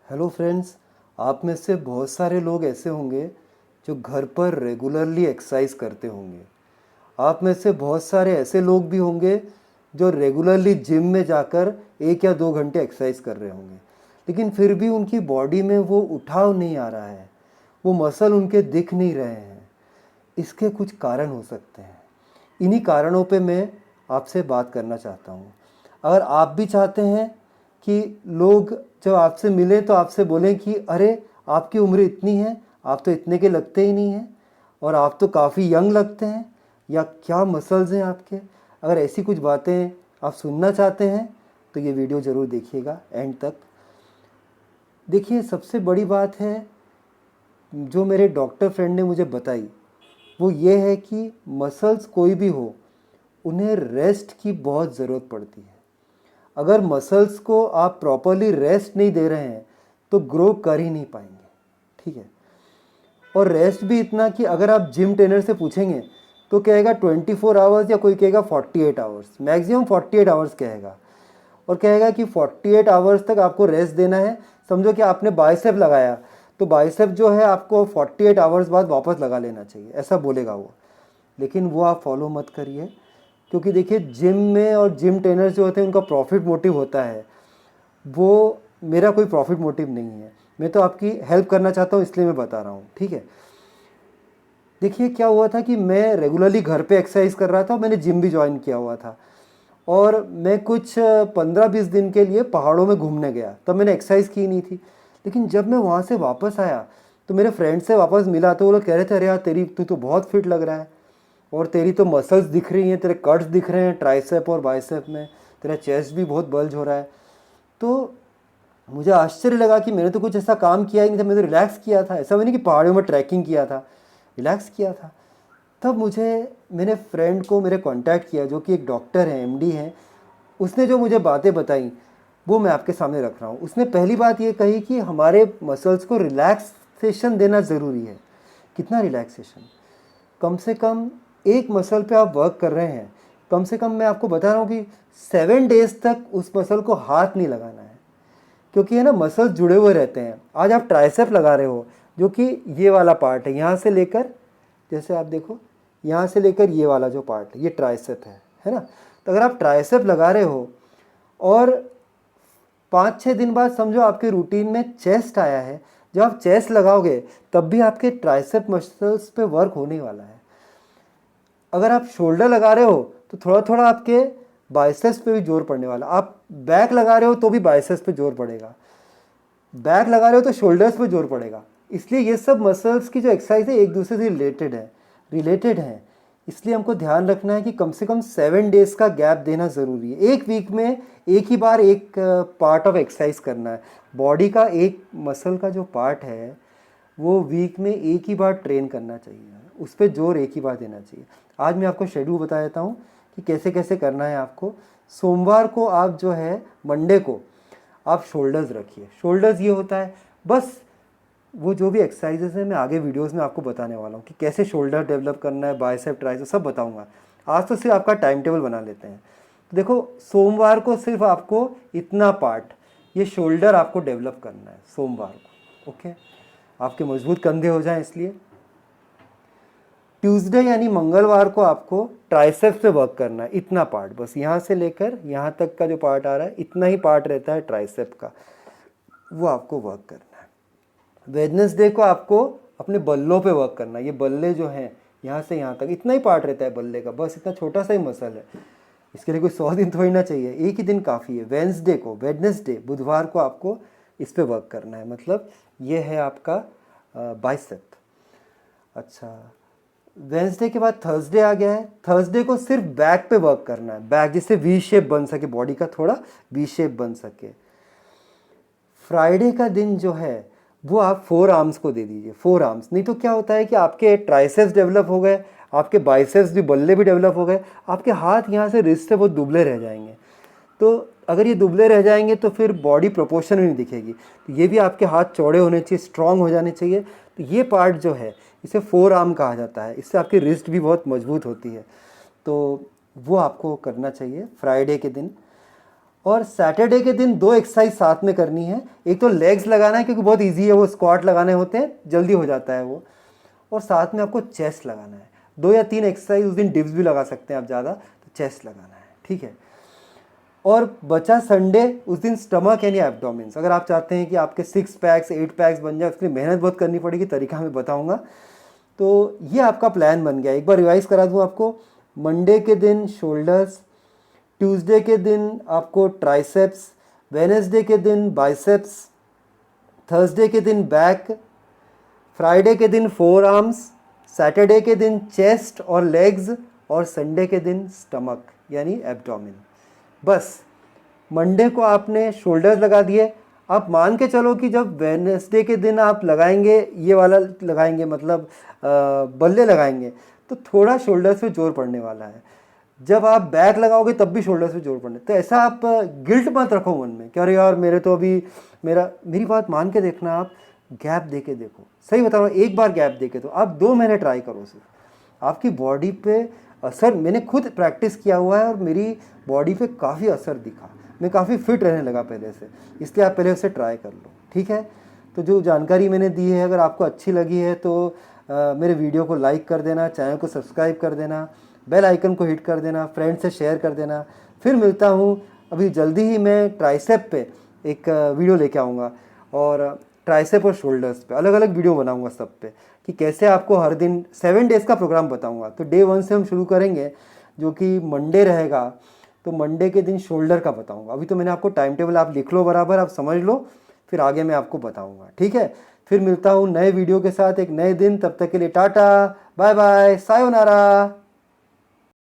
Hello friends. आप में से बहुत सारे लोग ऐसे होंगे जो घर पर रेगुलरली एक्सरसाइज करते होंगे। आप में से बहुत सारे ऐसे लोग भी होंगे जो रेगुलरली जिम में जाकर 1 या 2 घंटे एक्सरसाइज कर रहे होंगे, लेकिन फिर भी उनकी बॉडी में वो उठाव नहीं आ रहा है, वो मसल उनके दिख नहीं रहे हैं। इसके कुछ कारण हो सकते हैं। इन्हीं कारणों पे मैं आपसे बात करना चाहता हूँ। अगर आप भी चाहते हैं कि लोग जब आपसे मिले तो आपसे बोलें कि अरे, आपकी उम्र इतनी है, आप तो इतने के लगते ही नहीं हैं, और आप तो काफ़ी यंग लगते हैं, या क्या मसल्स हैं आपके। अगर ऐसी कुछ बातें आप सुनना चाहते हैं तो ये वीडियो ज़रूर देखिएगा एंड तक। देखिए, सबसे बड़ी बात है जो मेरे डॉक्टर फ्रेंड ने मुझे बताई, वो ये है कि मसल्स कोई भी हो, उन्हें रेस्ट की बहुत ज़रूरत पड़ती है। अगर मसल्स को आप प्रॉपरली रेस्ट नहीं दे रहे हैं तो ग्रो कर ही नहीं पाएंगे, ठीक है। और रेस्ट भी इतना कि अगर आप जिम ट्रेनर से पूछेंगे तो कहेगा 24 आवर्स, या कोई कहेगा 48 आवर्स, मैक्सिमम 48 आवर्स कहेगा। और कहेगा कि 48 आवर्स तक आपको रेस्ट देना है। समझो कि आपने बाइसेप लगाया तो बाइसेप जो है आपको 48 आवर्स बाद वापस लगा लेना चाहिए, ऐसा बोलेगा वो। लेकिन वो आप फॉलो मत करिए, क्योंकि देखिए, जिम में और जिम ट्रेनर्स जो होते हैं उनका प्रॉफिट मोटिव होता है। वो मेरा कोई प्रॉफिट मोटिव नहीं है। मैं तो आपकी हेल्प करना चाहता हूँ, इसलिए मैं बता रहा हूँ, ठीक है। देखिए, क्या हुआ था कि मैं रेगुलरली घर पे एक्सरसाइज कर रहा था, मैंने जिम भी ज्वाइन किया हुआ था, और मैं कुछ 15-20 दिन के लिए पहाड़ों में घूमने गया। तब मैंने एक्सरसाइज की नहीं थी। लेकिन जब मैं वहाँ से वापस आया तो मेरे फ्रेंड से वापस मिला तो वो लोग कह रहे थे, अरे यार, तू तो बहुत फिट लग रहा है, और तेरी तो मसल्स दिख रही हैं, तेरे कट्स दिख रहे हैं ट्राइसेप और बाइसेप में, तेरा चेस्ट भी बहुत बल्ज हो रहा है। तो मुझे आश्चर्य लगा कि मैंने तो कुछ ऐसा काम किया ही नहीं था, मैंने तो रिलैक्स किया था। ऐसा भी नहीं कि पहाड़ों में ट्रैकिंग किया था, रिलैक्स किया था। तब मुझे मेरे फ्रेंड को मेरे कांटेक्ट किया, जो कि एक डॉक्टर है, एमडी है। उसने जो मुझे बातें बताई वो मैं आपके सामने रख रहा हूँ। उसने पहली बात ये कही कि हमारे मसल्स को रिलैक्सेशन देना ज़रूरी है। कितना रिलैक्सेशन? कम से कम एक मसल पे आप वर्क कर रहे हैं, कम से कम मैं आपको बता रहा हूँ कि 7 डेज तक उस मसल को हाथ नहीं लगाना है, क्योंकि है ना, मसल्स जुड़े हुए रहते हैं। आज आप ट्राइसेप लगा रहे हो, जो कि ये वाला पार्ट है, यहाँ से लेकर, जैसे आप देखो, यहाँ से लेकर ये वाला जो पार्ट है, ये ट्राइसेप है ना। तो अगर आप ट्राइसेप लगा रहे हो और 5-6 दिन बाद समझो आपके रूटीन में चेस्ट आया है, जब आप चेस्ट लगाओगे तब भी आपके ट्राइसेप मसल्स पे वर्क होने वाला है। अगर आप शोल्डर लगा रहे हो तो थोड़ा थोड़ा आपके बाइसेप्स पे भी जोर पड़ने वाला। आप बैक लगा रहे हो तो भी बाइसेप्स पे जोर पड़ेगा, बैक लगा रहे हो तो शोल्डर्स पे जोर पड़ेगा। इसलिए ये सब मसल्स की जो एक्सरसाइज है एक दूसरे से रिलेटेड है। इसलिए हमको ध्यान रखना है कि कम से कम 7 डेज का गैप देना ज़रूरी है। एक वीक में एक ही बार एक पार्ट ऑफ एक्सरसाइज करना है। बॉडी का एक मसल का जो पार्ट है वो वीक में एक ही बार ट्रेन करना चाहिए, उस पर जोर एक ही बार देना चाहिए। आज मैं आपको शेड्यूल बता देता हूँ कि कैसे कैसे करना है आपको। सोमवार को आप जो है, मंडे को आप शोल्डर्स रखिए। शोल्डर्स ये होता है, बस वो जो भी एक्सरसाइजेस हैं मैं आगे वीडियोस में आपको बताने वाला हूँ कि कैसे शोल्डर डेवलप करना है, बाइसेप ट्राइसेप सब बताऊँगा। आज तो सिर्फ आपका टाइम टेबल बना लेते हैं। तो देखो, सोमवार को सिर्फ आपको इतना पार्ट, ये शोल्डर आपको डेवलप करना है सोमवार को, ओके। आपके मजबूत कंधे हो जाएं इसलिए। ट्यूसडे यानी मंगलवार को आपको ट्राइसेप्स पे वर्क करना है, इतना पार्ट, बस यहाँ से लेकर यहाँ तक का जो पार्ट आ रहा है, इतना ही पार्ट रहता है ट्राइसेप का, वो आपको वर्क करना है। वेडनेसडे को आपको अपने बल्लों पे वर्क करना है। ये बल्ले जो हैं, यहाँ से यहाँ तक इतना ही पार्ट रहता है बल्ले का, बस इतना छोटा सा ही मसल है। इसके लिए कोई 100 दिन थोड़ी ना चाहिए, एक ही दिन काफ़ी है। वेडनेसडे बुधवार को आपको इस पे वर्क करना है, मतलब ये है आपका बाइसेप। अच्छा, वेंसडे के बाद थर्सडे आ गया है। थर्सडे को सिर्फ बैक पे वर्क करना है, बैक जिससे वी शेप बन सके, बॉडी का थोड़ा वी शेप बन सके। फ्राइडे का दिन जो है वो आप 4 आर्म्स को दे दीजिए, 4 आर्म्स। नहीं तो क्या होता है कि आपके ट्राइसेप्स डेवलप हो गए, आपके बाइसेप्स भी, बल्ले भी डेवलप हो गए, आपके हाथ यहाँ से रिस्ट से बहुत दुबले रह जाएंगे। तो अगर ये दुबले रह जाएंगे तो फिर बॉडी प्रोपोर्शन नहीं दिखेगी। तो ये भी आपके हाथ चौड़े होने चाहिए, स्ट्रांग हो जाने चाहिए। तो ये पार्ट जो है इसे 4 आर्म कहा जाता है, इससे आपकी रिस्ट भी बहुत मजबूत होती है। तो वो आपको करना चाहिए फ्राइडे के दिन। और सैटरडे के दिन 2 एक्सरसाइज साथ में करनी है। एक तो लेग्स लगाना है क्योंकि बहुत ईजी है, वो स्क्वाट लगाने होते हैं, जल्दी हो जाता है वो। और साथ में आपको चेस्ट लगाना है। 2 या 3 एक्सरसाइज, उस दिन डिप्स भी लगा सकते हैं आप ज़्यादा, तो चेस्ट लगाना है, ठीक है। और बचा संडे, उस दिन स्टमक यानी एब्डोमेन्स। अगर आप चाहते हैं कि आपके 6 पैक्स 8 पैक्स बन जाए, उसके लिए मेहनत बहुत करनी पड़ेगी, तरीका मैं बताऊंगा। तो ये आपका प्लान बन गया। एक बार रिवाइज करा दूँ आपको। मंडे के दिन शोल्डर्स, ट्यूसडे के दिन आपको ट्राइसेप्स, वेडनेसडे के दिन बाइसेप्स, थर्सडे के दिन बैक, फ्राइडे के दिन फोर आर्म्स, सैटरडे के दिन चेस्ट और लेग्स, और संडे के दिन स्टमक यानी एब्डोमेन। बस मंडे को आपने शोल्डर्स लगा दिए। आप मान के चलो कि जब वेडनेसडे के दिन आप लगाएंगे, ये वाला लगाएंगे, मतलब बल्ले लगाएंगे, तो थोड़ा शोल्डर्स पे जोर पड़ने वाला है। जब आप बैक लगाओगे तब भी शोल्डर्स पे जोर पड़ने, तो ऐसा आप गिल्ट मत रखो मन में कि अरे यार मेरे तो अभी मेरी बात मान के देखना, आप गैप दे के देखो। सही बता रहा हूँ, एक बार गैप दे के, तो आप 2 महीने ट्राई करो सिर्फ, आपकी बॉडी पे असर, मैंने खुद प्रैक्टिस किया हुआ है और मेरी बॉडी पे काफ़ी असर दिखा। मैं काफ़ी फिट रहने लगा पहले से, इसलिए आप पहले उसे ट्राई कर लो, ठीक है। तो जो जानकारी मैंने दी है, अगर आपको अच्छी लगी है तो मेरे वीडियो को लाइक कर देना, चैनल को सब्सक्राइब कर देना, बेल आइकन को हिट कर देना, फ्रेंड से शेयर कर देना। फिर मिलता हूँ अभी जल्दी ही, मैं ट्राइसेप पे एक वीडियो लेके आऊँगा, और ट्राइसेप और शोल्डर्स पे अलग अलग वीडियो बनाऊँगा सब पे, कि कैसे आपको हर दिन 7 डेज़ का प्रोग्राम बताऊँगा। तो डे 1 से हम शुरू करेंगे, जो कि मंडे रहेगा। तो मंडे के दिन शोल्डर का बताऊँगा। अभी तो मैंने आपको टाइम टेबल, आप लिख लो बराबर, आप समझ लो, फिर आगे मैं आपको बताऊँगा, ठीक है। फिर मिलता हूँ नए वीडियो के साथ एक नए दिन। तब तक के लिए टाटा, बाय बाय, सायोनारा।